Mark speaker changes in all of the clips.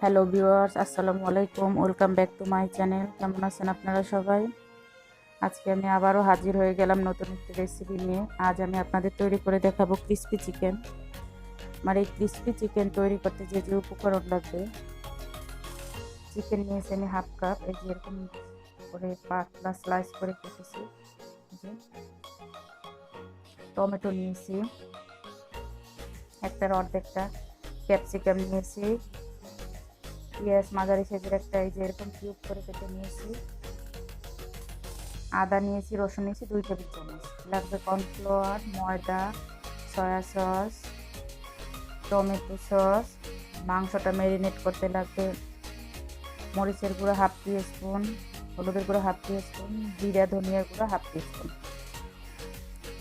Speaker 1: Hello viewers, আসসালামু আলাইকুম। Welcome back to my channel. কেমন আছেন আপনারা সবাই? আজকে আমি আবারও হাজির হয়ে গেলাম নতুন একটি রেসিপি নিয়ে। আজ আমি আপনাদের তৈরি করে দেখাবো ক্রিস্পি চিকেন। আমার এই ক্রিস্পি চিকেন তৈরি করতে যে যে উপকরণ লাগবে, চিকেন নিয়েছি আমি হাফ কাপ, এই যে এরকম করে পাতলা স্লাইস করে কেটেছি। যে টমেটো নিয়েছি একটার অর্ধেকটা, ক্যাপসিকাম নিয়েছি, পেঁয়াজ মাঝারি সাইজের একটা, এই যে এরকম কিউব করে কেটে নিয়েছি, আদা নিয়েছি, রসুন নিয়েছি 2 টেবিল চামচ। লাগবে কর্নফ্লাওয়ার, ময়দা, সয়া সস, টমেটো সস। মাংসটা ম্যারিনেট করতে লাগবে মরিচের গুঁড়ো হাফ টি স্পুন, হলুদের গুঁড়ো হাফ টি স্পুন, জিরা ধনিয়ার গুঁড়ো হাফ টি স্পুন।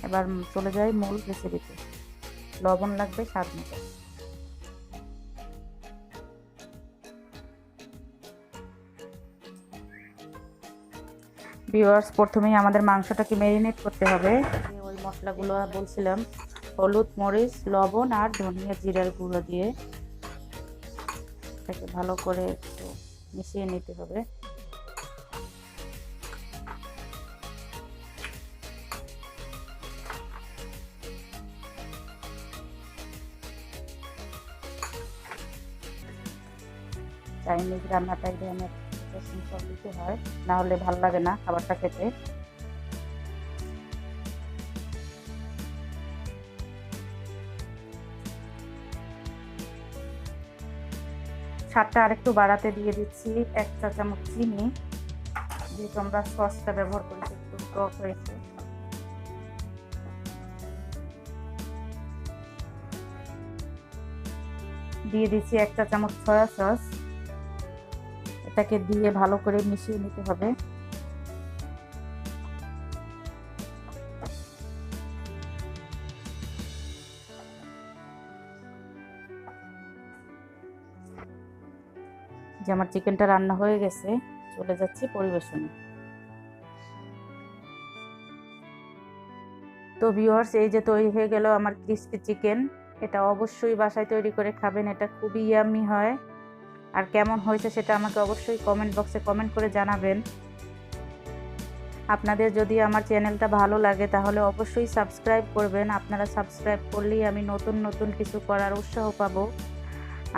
Speaker 1: এবার চলে যাই মূল রেসিপিতে। লবণ লাগবে স্বাদ মতো। ভিউয়ার্স, প্রথমেই আমাদের মাংসটাকে ম্যারিনেট করতে হবে। ওই মশলাগুলো বলছিলাম, হলুদ, মরিচ, লবণ আর ধনিয়া জিরার গুঁড়ো দিয়ে এটাকে ভালো করে একটু মিশিয়ে নিতে হবে। চাইনিজ রান্নাটাই আমার সিম্পল দিতে হয়, না হলে ভালো লাগে না খাবারটা খেতে। স্বাদটা আরেকটু বাড়াতে দিয়ে দিচ্ছি 1 চা চামচ চিনি, যেহেতু আমরা সসটা ব্যবহার করেছি একটু টক হয়েছে। দিয়ে দিচ্ছি 1 চা চামচ সয়া সস। এটাকে দিয়ে ভালো করে মিশিয়ে নিতে হবে। যে আমার চিকেনটা রান্না হয়ে গেছে, চলে যাচ্ছি পরিবেশনে। তো ভিউয়ার্স, এই যে তৈরি হয়ে গেল আমার ক্রিস্পি চিকেন। এটা অবশ্যই বাসায় তৈরি করে খাবেন, এটা খুবই ইয়াম্মি হয়। আর কেমন হয়েছে সেটা আমাকে অবশ্যই কমেন্ট বক্সে কমেন্ট করে জানাবেন। আপনাদের যদি আমার চ্যানেলটা ভালো লাগে তাহলে অবশ্যই সাবস্ক্রাইব করবেন। আপনারা সাবস্ক্রাইব করলেই আমি নতুন নতুন কিছু করার উৎসাহ পাবো।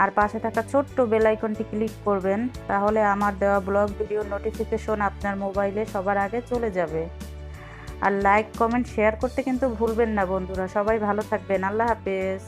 Speaker 1: আর পাশে থাকা ছোট্ট বেল আইকনটি ক্লিক করবেন, তাহলে আমার দেওয়া ব্লগ ভিডিও নোটিফিকেশন আপনার মোবাইলে সবার আগে চলে যাবে। আর লাইক, কমেন্ট, শেয়ার করতে কিন্তু ভুলবেন না বন্ধুরা। সবাই ভালো থাকবেন। আল্লাহ হাফেজ।